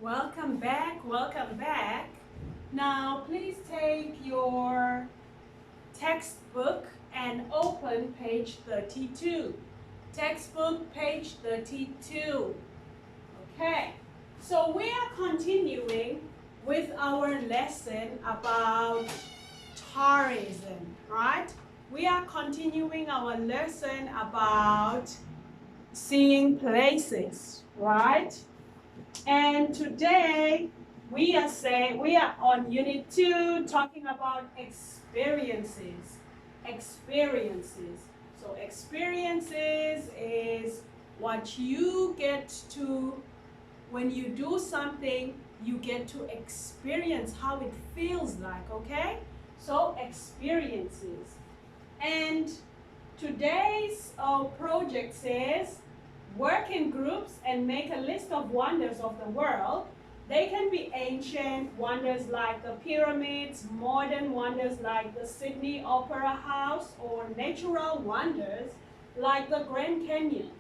Welcome back, welcome back. Now please take your textbook and open page 32. Textbook page 32. Okay, so we are continuing with our lesson about tourism, right? We are continuing our lesson about seeing places, right? And today we are on unit 2 talking about experiences. Experiences. So experiences is what you get to, when you do something, you get to experience how it feels like, okay? So experiences. And today's project says work in groups and make a list of wonders of the world. They can be ancient wonders like the pyramids, modern wonders like the Sydney Opera House, or natural wonders like the Grand Canyon.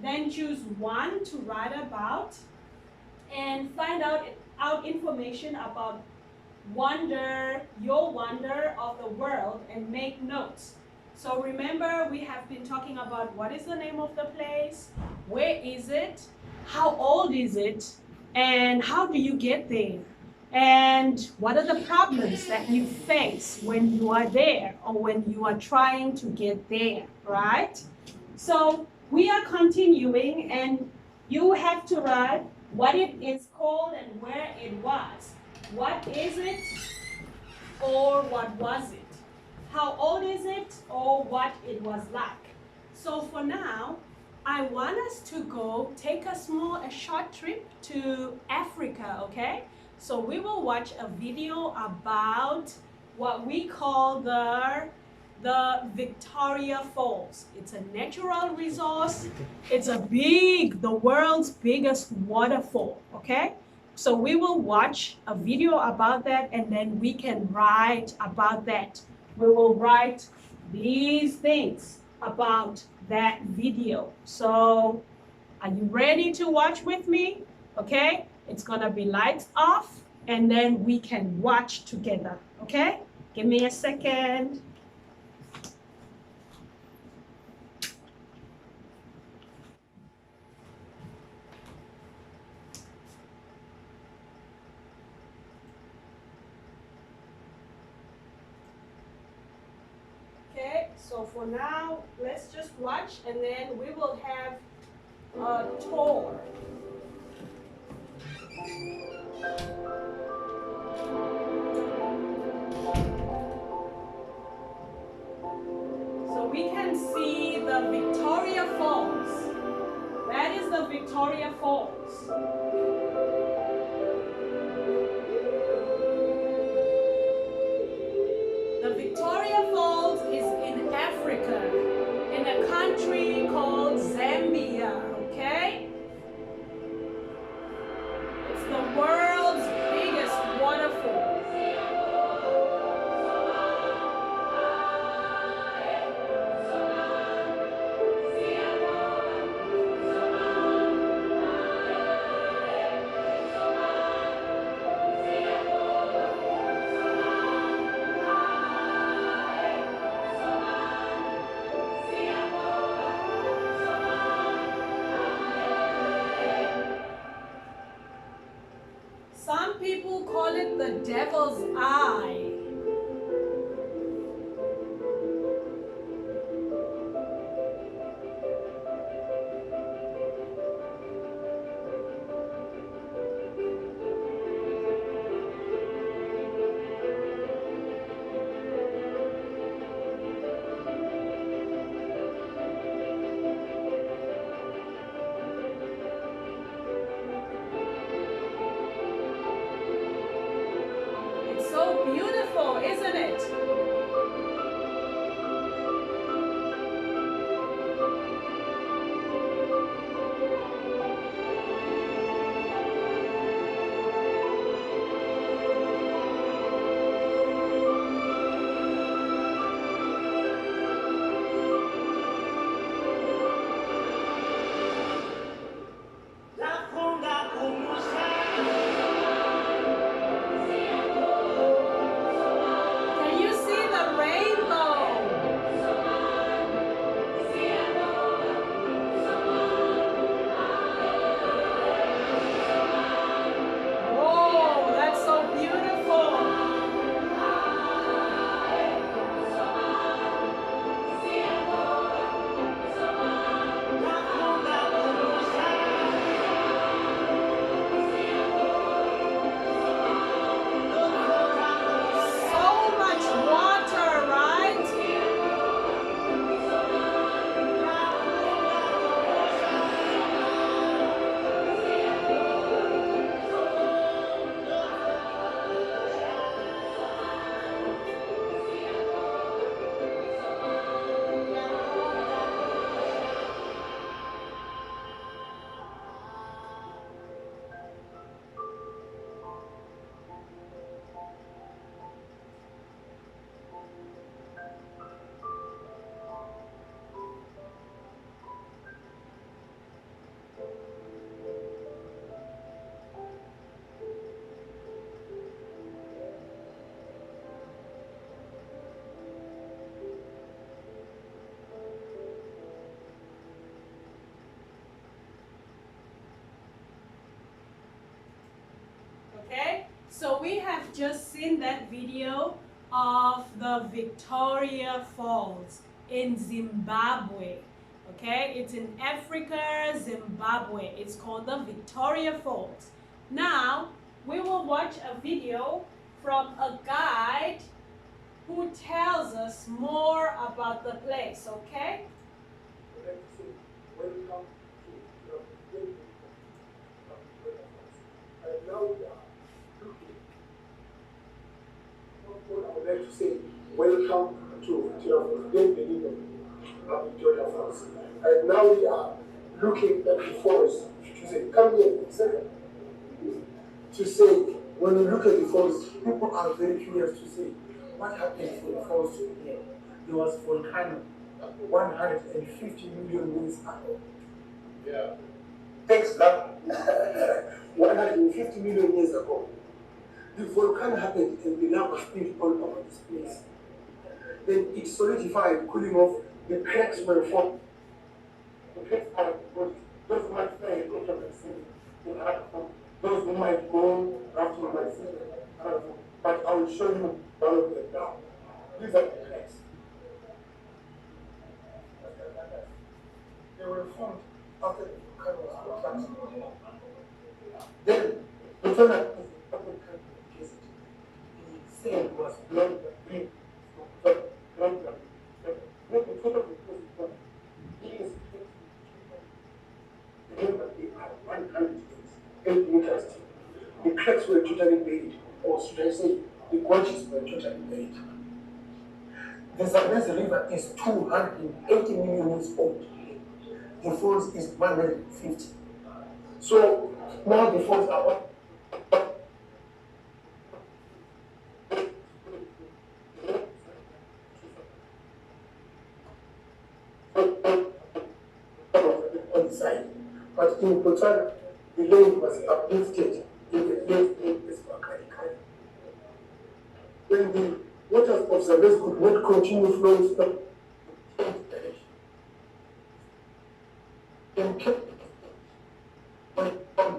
Then choose one to write about and find out information about your wonder of the world, and make notes. So remember, we have been talking about what is the name of the place, where is it, how old is it, and how do you get there, and what are the problems that you face when you are there or when you are trying to get there, right? So we are continuing, and you have to write what it is called and where it was. What is it, or what was it? How old is it, or what it was like? So for now, I want us to go take a short trip to Africa, okay? So we will watch a video about what we call the Victoria Falls. It's a natural resource. It's the world's biggest waterfall, okay? So we will watch a video about that, and then we can write about that. We will write these things about that video. So are you ready to watch with me? Okay, it's gonna be lights off, and then we can watch together, okay? Give me a second. Okay, so for now, let's just watch, and then we will have a tour. So we can see the Victoria Falls. That is the Victoria Falls. The Victoria Falls is in Africa, in a country called Zambia, okay? It's the world's biggest waterfall. Some people call it the devil's eye. So beautiful. So we have just seen that video of the Victoria Falls in Zimbabwe. Okay, it's in Africa, Zimbabwe. It's called the Victoria Falls. Now, we will watch a video from a guide who tells us more about the place, okay? Welcome to Victoria Falls. And now we are looking at the falls. To say, come here a second. To say, when we look at the falls, people are very curious to say, what happened for the falls to here? There was a volcano 150 million years ago. Yeah. Thanks, God. 150 million years ago. The volcano happened and the lava spilled all over this place. Then it solidified, cooling off, the cracks were formed. The cracks are good. Those might fly and go to the sea. Those who might go after my sea. But I will show you all of them now. These are the cracks. They were formed after the volcano was contracted. Then, the volcano the sand was blown green. Remember, they are 108 meters deep. The cracks were totally buried, or should I say, the gorges were totally buried. The Zambezi River is 280 million years old. The falls is 150. So now the falls are up. On the side. But in Botswana, the land was uplifted in the left is Makari. When the waters of Zambezi could not continue flowing from direction, and kept on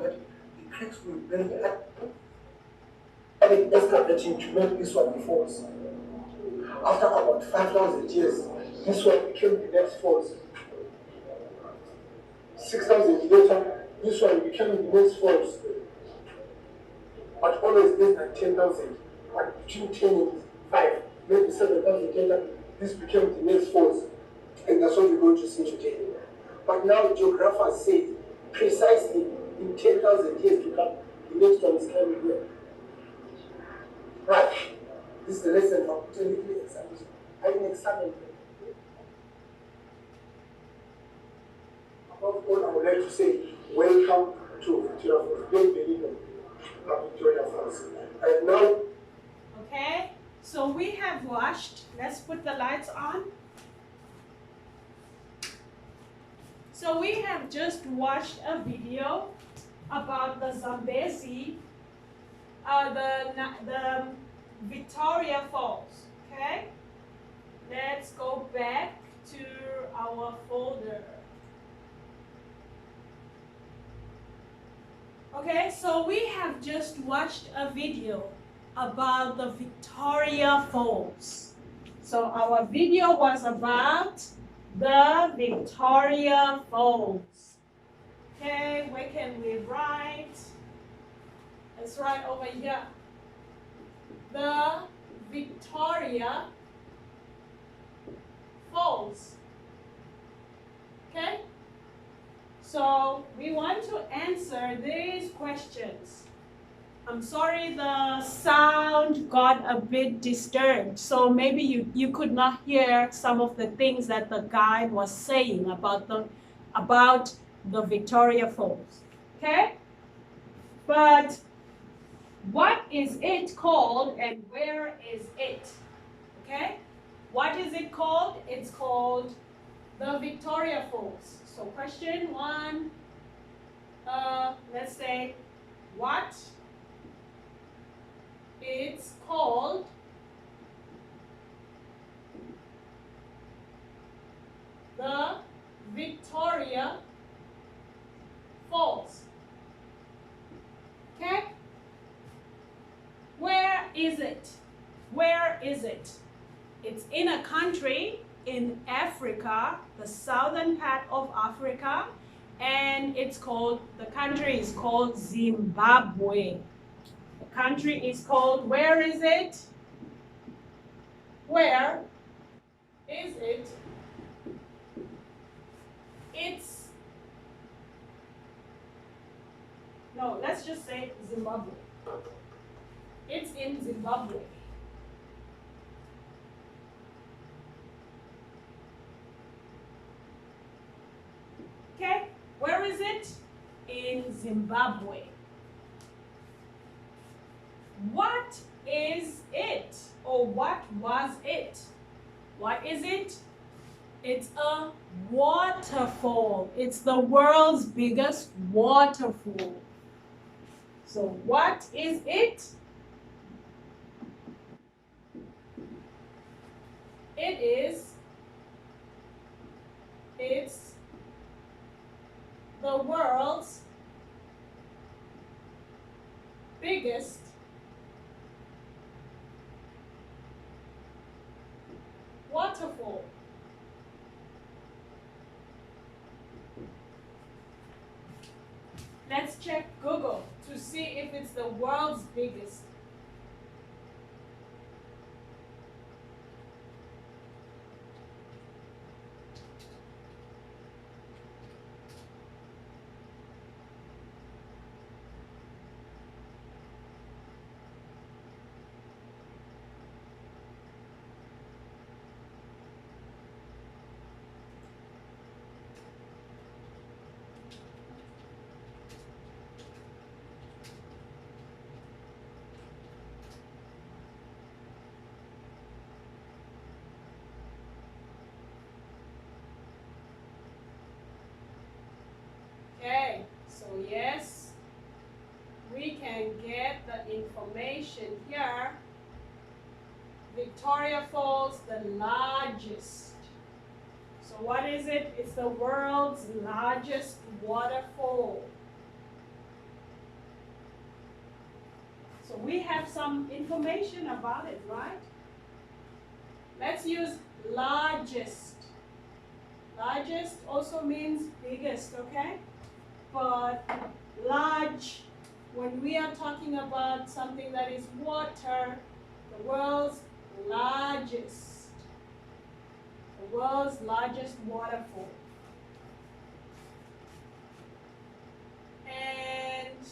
that, the cracks were very up and it excavating to make this one the falls. After about 5,000 years, this one became the next falls. 6,000 later, this one became the next falls. But always less than 10,000. But between 10 and 5, maybe 7,000 later, this became the next falls. And that's what we're going to see today. But now geographers say precisely in 10,000 years to come, the next one is coming here. Right. This is the lesson of technical examination. I can examine above all, I would like to say, welcome to Victoria Falls. Don't believe Victoria Falls. And now, okay, so we have watched. Let's put the lights on. So we have just watched a video about the Zambezi, the Victoria Falls. Okay, let's go back to our folder. Okay, so we have just watched a video about the Victoria Falls. So our video was about the Victoria Falls. Okay, where can we write? Let's write over here. The Victoria Falls. Okay? So we want to answer these questions. I'm sorry the sound got a bit disturbed, so maybe you could not hear some of the things that the guide was saying about the Victoria Falls. Okay? But what is it called and where is it? Okay? What is it called? It's called the Victoria Falls. So question one, let's say, what it's called the Victoria Falls. Okay? is it? Where is it? It's in a country in Africa, the southern part of Africa, and the country is called Zimbabwe. The country is called, where is it? Where is it? Let's just say Zimbabwe. It's in Zimbabwe. Okay, where is it? In Zimbabwe. What is it? Or what was it? What is it? It's a waterfall. It's the world's biggest waterfall. So what is it? It's the world's biggest waterfall. Let's check Google to see if it's the world's biggest. Okay, so yes, we can get the information here. Victoria Falls, the largest. So what is it? It's the world's largest waterfall. So we have some information about it, right? Let's use largest. Largest also means biggest, okay? But large, when we are talking about something that is water, the world's largest waterfall. And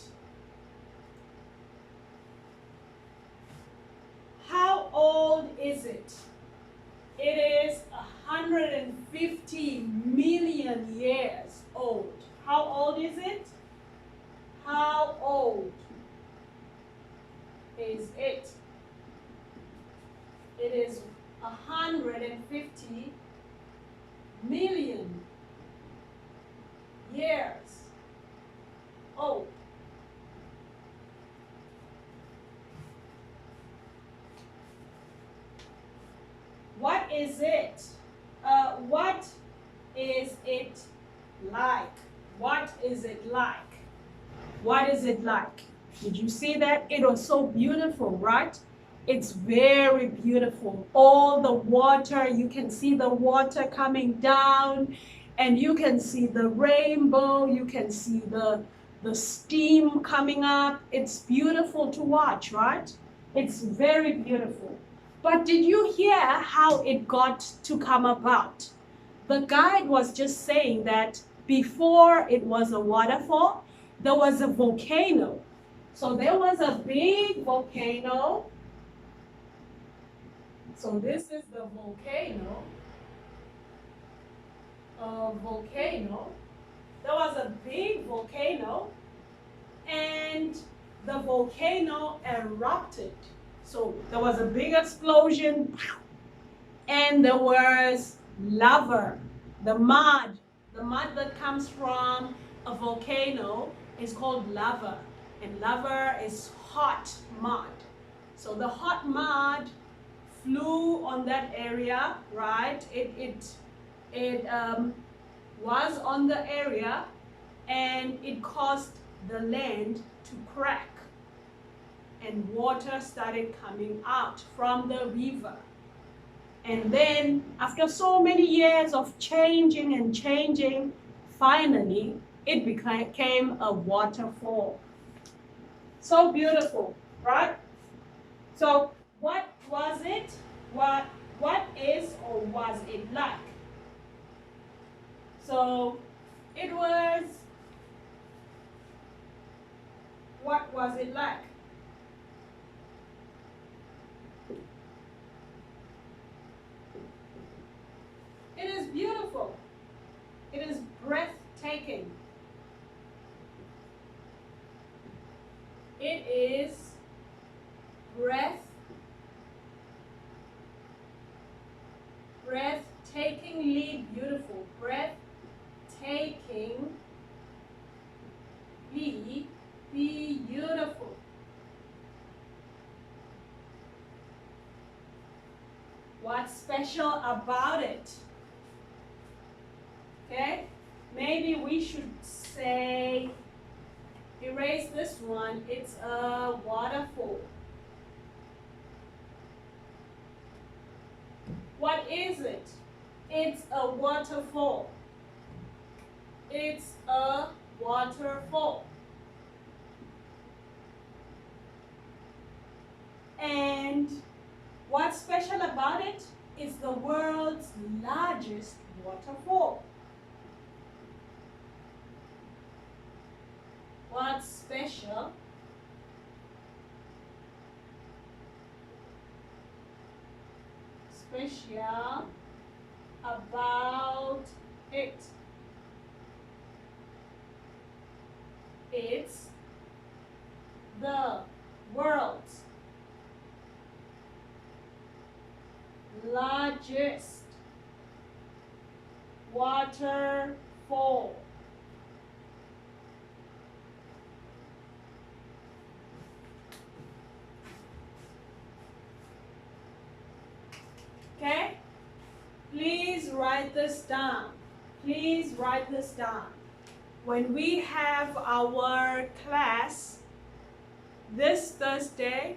how old is it? It is 150 million years old. How old is it? How old is it? It is 150 million years old. What is it? What is it like? What is it like? What is it like? Did you see that? It was so beautiful, right? It's very beautiful. All the water, you can see the water coming down, and you can see the rainbow, you can see the steam coming up. It's beautiful to watch, right? It's very beautiful. But did you hear how it got to come about? The guide was just saying that before it was a waterfall, there was a volcano. So there was a big volcano. So this is the volcano. There was a big volcano, and the volcano erupted. So there was a big explosion, and there was lava, the mud that comes from a volcano is called lava, and lava is hot mud. So the hot mud flew on that area, right? It was on the area, and it caused the land to crack. and water started coming out from the river. And then after so many years of changing and changing, finally it became a waterfall. So beautiful, right? So what was it? What is or was it like? So it was, what was it like? It is beautiful. It is breathtaking. It is breathtakingly beautiful. Breathtakingly beautiful. What's special about it? Okay, maybe we should say, erase this one, it's a waterfall. What is it? It's a waterfall. It's a waterfall. And what's special about it? It's the world's largest waterfall. What's special? Special about it. It's the world's largest waterfall. Okay? Please write this down. Please write this down. When we have our class this Thursday,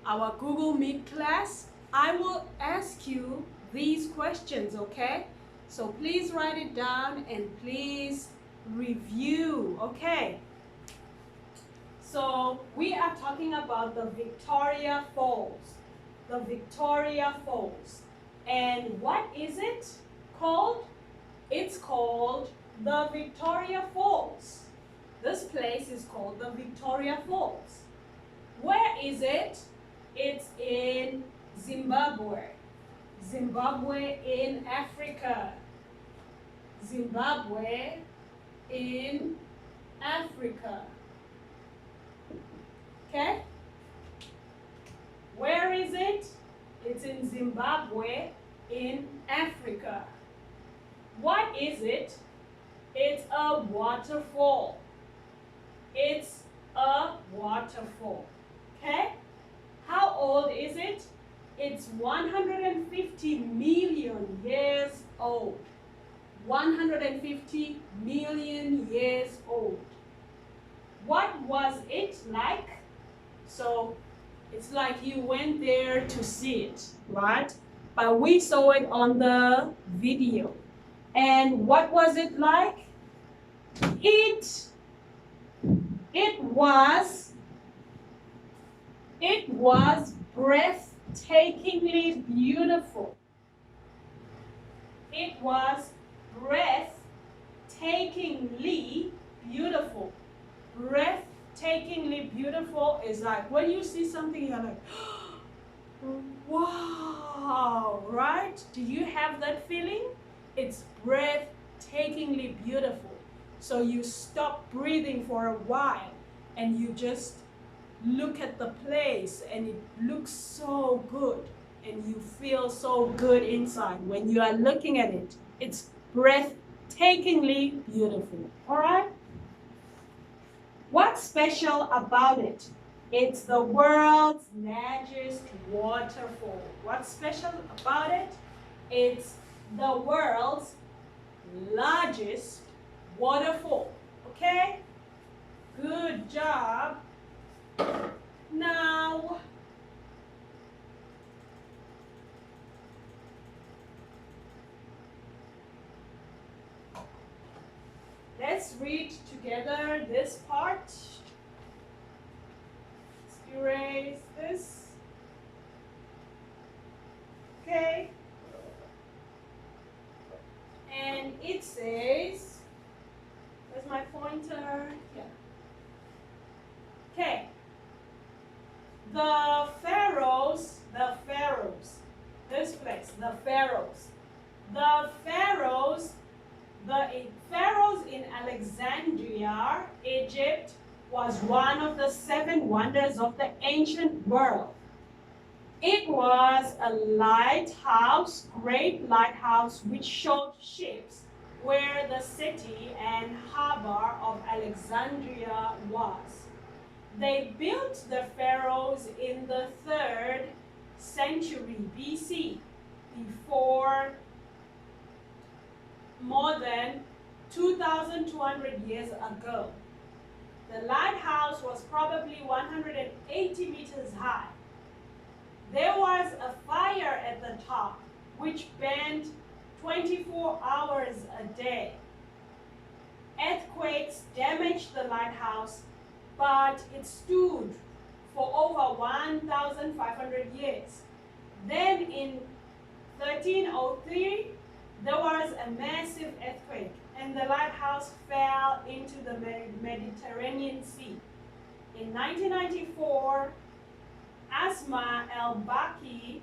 our Google Meet class, I will ask you these questions, okay? So please write it down and please review, okay? So we are talking about the Victoria Falls. The Victoria Falls. And what is it called? It's called the Victoria Falls. This place is called the Victoria Falls. Where is it? It's in Zimbabwe. Zimbabwe in Africa. Zimbabwe in Africa. Okay? Where is it? It's in Zimbabwe in Africa. What is it? It's a waterfall. It's a waterfall. Okay? How old is it? It's 150 million years old. 150 million years old. What was it like? So it's like you went there to see it, right? But we saw it on the video. And what was it like? It was breathtakingly beautiful. It was breathtakingly beautiful. Breathtakingly beautiful is like when you see something, you're like, wow, right? Do you have that feeling? It's breathtakingly beautiful. So you stop breathing for a while and you just look at the place and it looks so good and you feel so good inside when you are looking at it. It's breathtakingly beautiful. All right? What's special about it? It's the world's largest waterfall. What's special about it? It's the world's largest waterfall. Okay? Good job. Now, let's read together this part. Let's erase this. Okay. And it says, where's my pointer? Yeah. Okay. The pharaohs, this place, the pharaohs in Alexandria, Egypt, was one of the 7 wonders of the ancient world. It was a lighthouse, great lighthouse, which showed ships where the city and harbor of Alexandria was. They built the pharaohs in the 3rd century BC, before more than 2,200 years ago. The lighthouse was probably 180 meters high. There was a fire at the top, which burned 24 hours a day. Earthquakes damaged the lighthouse, but it stood for over 1,500 years. Then in 1303, there was a massive earthquake, and the lighthouse fell into the Mediterranean Sea. In 1994, Asma el-Baki,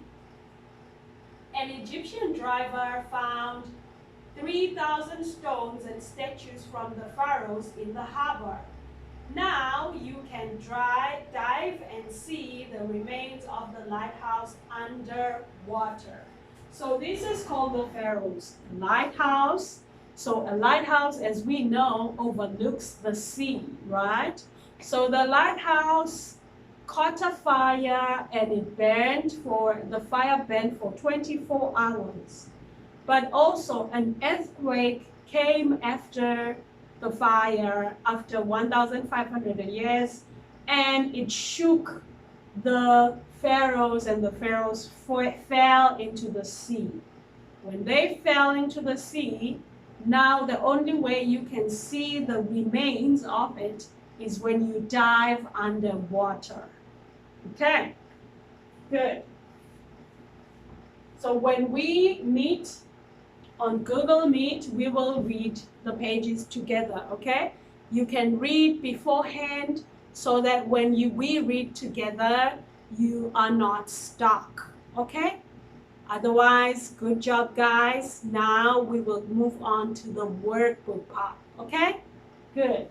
an Egyptian diver, found 3,000 stones and statues from the pharaohs in the harbor. Now you can dive and see the remains of the lighthouse underwater. So this is called the pharaohs lighthouse. So a lighthouse, as we know, overlooks the sea, right? So the lighthouse caught a fire and the fire burned for 24 hours. But also an earthquake came after the fire after 1,500 years, and it shook the pharaohs, and the pharaohs fell into the sea. When they fell into the sea, now the only way you can see the remains of it is when you dive underwater. Okay, good. So when we meet on Google Meet, we will read the pages together, okay? You can read beforehand so that when we read together, you are not stuck, okay? Otherwise, good job, guys. Now we will move on to the workbook part, okay? Good.